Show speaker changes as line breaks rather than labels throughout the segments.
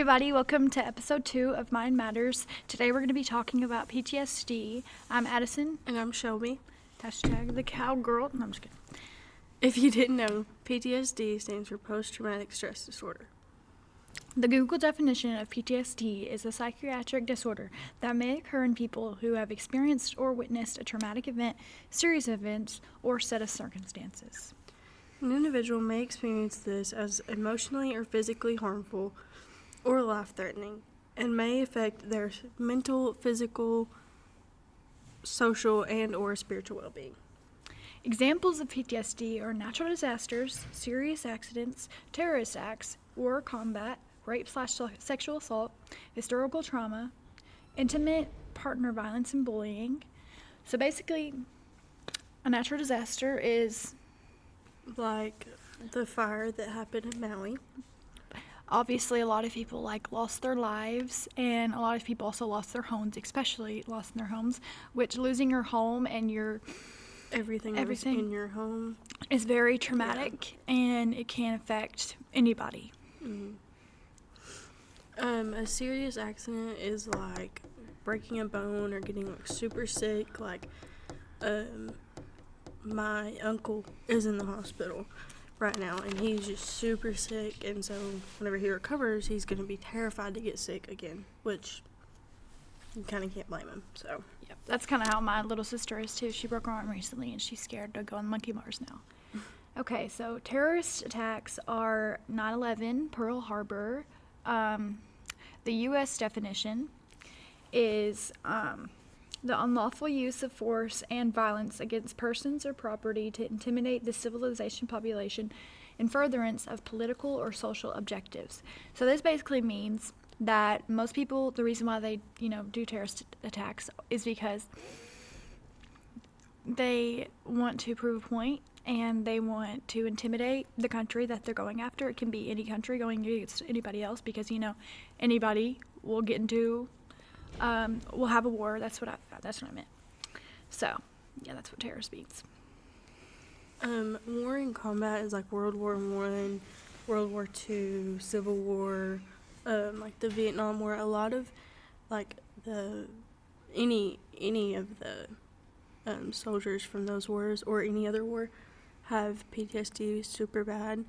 everybody, welcome to episode 2 of Mind Matters. Today we're going to be talking about PTSD. I'm Addison.
And I'm Shelby.
Hashtag the cowgirl. No, I'm just kidding.
If you didn't know, PTSD stands for post-traumatic stress disorder.
The Google definition of PTSD is a psychiatric disorder that may occur in people who have experienced or witnessed a traumatic event, series of events, or set of circumstances.
An individual may experience this as emotionally or physically harmful or life-threatening and may affect their mental, physical, social, and or spiritual well-being.
Examples of PTSD are natural disasters, serious accidents, terrorist acts, war, combat, rape/sexual assault, historical trauma, intimate partner violence and bullying. So basically, a natural disaster is
like the fire that happened in Maui.
Obviously, a lot of people lost their lives, and a lot of people also lost their homes, especially lost their homes, which losing your home and your
everything in your home
is very traumatic, and it can affect anybody.
Mm-hmm. A serious accident is like breaking a bone or getting super sick. My uncle is in the hospital right now, and he's just super sick, and so whenever he recovers, he's going to be terrified to get sick again, which you kind of can't blame him. So
yep, that's kind of how my little sister is too. She broke her arm recently, and she's scared to go on monkey bars now. Okay, so terrorist attacks are 9/11, Pearl Harbor. The U.S. definition is the unlawful use of force and violence against persons or property to intimidate the civilization population in furtherance of political or social objectives. So this basically means that most people, the reason why they, do terrorist attacks is because they want to prove a point and they want to intimidate the country that they're going after. It can be any country going against anybody else because, anybody will get into we'll have a war. That's what I meant. So, yeah, that's what terrorist means.
War and combat is like World War I, World War II, Civil War, like the Vietnam War. A lot of any of the soldiers from those wars or any other war have PTSD super bad.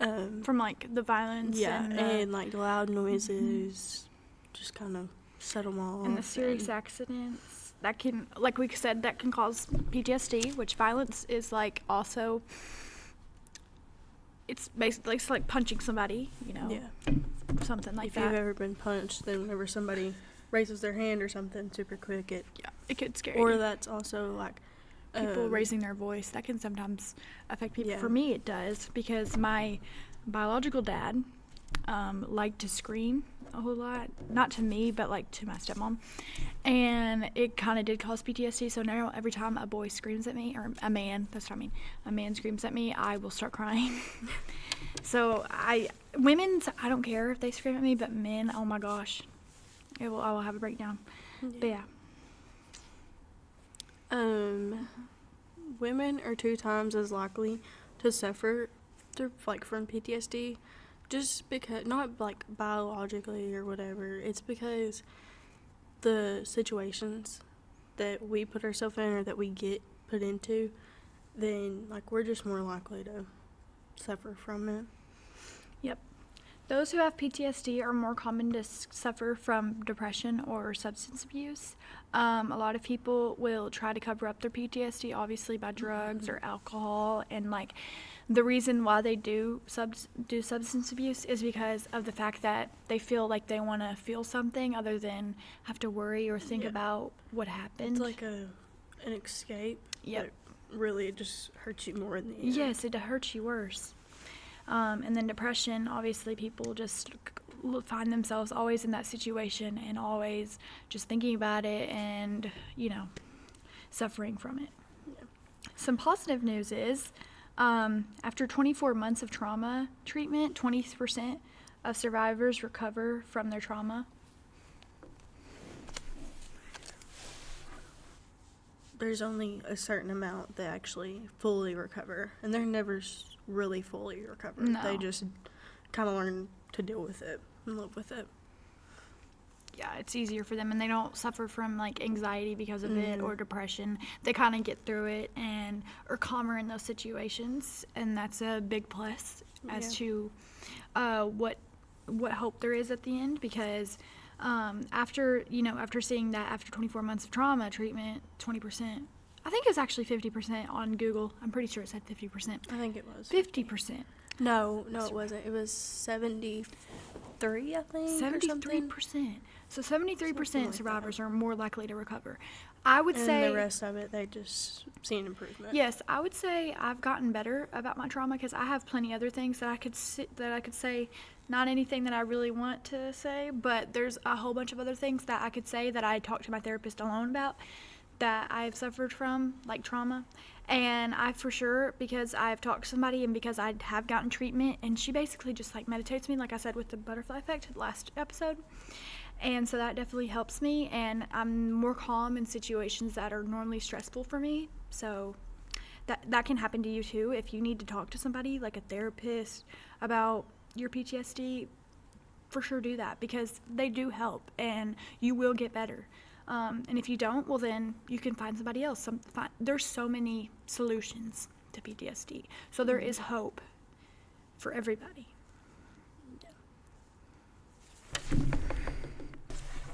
From the violence.
Yeah, and loud noises, just kind of set them off.
And the serious accidents that can, like we said, that can cause PTSD, which violence is also, it's basically it's like punching somebody,
Yeah.
Something like that.
If you've ever been punched, then whenever somebody raises their hand or something super quick, it
could scare
or
you.
that's also
people raising their voice, that can sometimes affect people.
Yeah.
For me, it does, because my biological dad liked to scream a whole lot. Not to me, but to my stepmom. And it kind of did cause PTSD. So now every time a boy screams at me, or a man, that's what I mean, a man screams at me, I will start crying. So I don't care if they scream at me, but men, oh my gosh, I will have a breakdown. Yeah. But yeah.
Women are 2 times as likely to suffer from PTSD, just because, not biologically or whatever, it's because the situations that we put ourselves in or that we get put into, then we're just more likely to suffer from it.
Yep. Those who have PTSD are more common to suffer from depression or substance abuse. A lot of people will try to cover up their PTSD, obviously, by drugs or alcohol. And, the reason why they do substance abuse is because of the fact that they feel like they want to feel something other than have to worry or think about what happened.
It's an escape.
Yep.
But really, it just hurts you more in the end.
Yes, it hurts you worse. And then depression, obviously, people just find themselves always in that situation and always just thinking about it and, suffering from it.
Yeah.
Some positive news is, after 24 months of trauma treatment, 20% of survivors recover from their trauma.
There's only a certain amount that actually fully recover, and they're never really fully recovered.
No.
They just kind of learn to deal with it. and live with it.
Yeah, it's easier for them, and they don't suffer from like anxiety because of it or depression. They kind of get through it and are calmer in those situations, and that's a big plus as to what hope there is at the end. Because after seeing that after 24 months of trauma treatment, 20%. I think it's actually 50% on Google. I'm pretty sure it said 50%.
I think it was
50%.
No, it wasn't. It was 73, I think.
73%. So 73%
like
survivors are more likely to recover. I would
And
say
the rest of it, they just see an improvement.
yes. I would say I've gotten better about my trauma because I have plenty other things that I could say. Not anything that I really want to say, but there's a whole bunch of other things that I could say that I talked to my therapist alone about that I've suffered from, like trauma. And I for sure, because I've talked to somebody and because I have gotten treatment, and she basically just like meditates me, like I said with the butterfly effect last episode. And so that definitely helps me, and I'm more calm in situations that are normally stressful for me. So that can happen to you too. If you need to talk to somebody, like a therapist, about your PTSD, for sure do that, because they do help and you will get better. And if you don't, well then you can find somebody else. There's so many solutions to PTSD. So there is hope for everybody.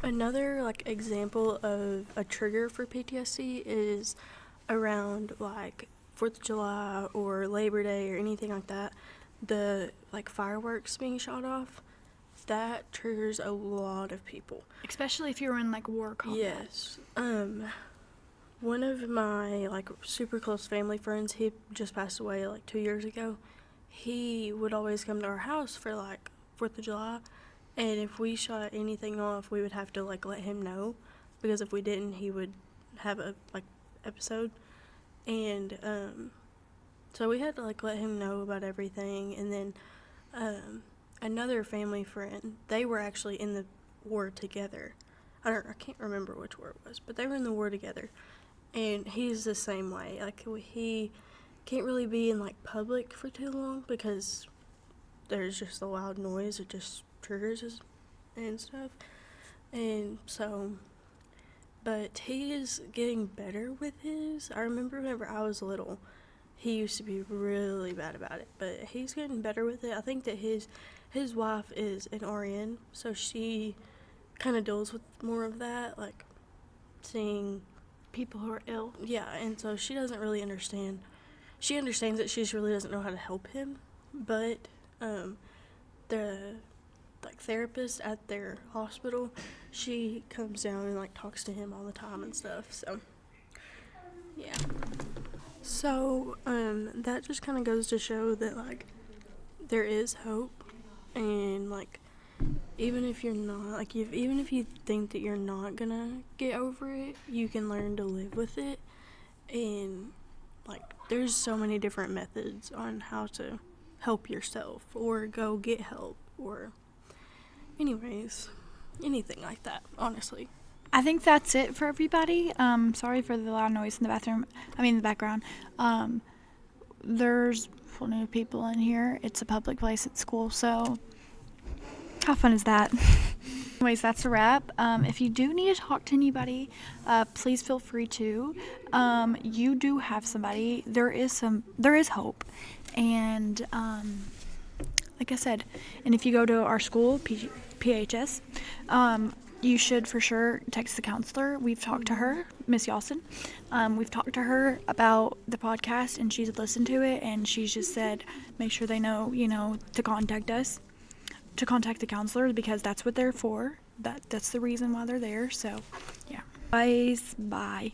Another like example of a trigger for PTSD is around like 4th of July or Labor Day or anything like that. The like fireworks being shot off, that triggers a lot of people.
Especially if you're in like war combat.
Yes. One of my like super close family friends, he just passed away like 2 years ago. He would always come to our house for like 4th of July. And if we shot anything off, we would have to like let him know, because if we didn't, he would have a like episode. And so we had to like let him know about everything. And then another family friend, they were actually in the war together. I can't remember which war it was, but they were in the war together. And he's the same way. Like he can't really be in like public for too long because there's just a loud noise. It just triggers us and stuff. And so, but he is getting better with his. I remember whenever I was little, he used to be really bad about it, but he's getting better with it. I think that his wife is an RN, so she kind of deals with more of that, like seeing
people who are ill.
Yeah, and so she doesn't really understand. She understands that she just really doesn't know how to help him, but the like therapist at their hospital, she comes down and like talks to him all the time and stuff. So yeah. So that just kind of goes to show that like there is hope, and like even if you're not like even if you think that you're not gonna get over it, you can learn to live with it. And like there's so many different methods on how to help yourself or go get help or anyways, anything like that, honestly.
I think that's it for everybody. Sorry for the loud noise in the background. There's plenty of people in here. It's a public place at school, so how fun is that? Anyways, that's a wrap. If you do need to talk to anybody, please feel free to. You do have somebody. There is hope. And like I said, and if you go to our school, PHS, you should for sure text the counselor. We've talked to her, Miss Yawson. We've talked to her about the podcast, and she's listened to it, and she's just said, make sure they know, to contact us, to contact the counselors, because that's what they're for. That's the reason why they're there. So, yeah. Guys, bye.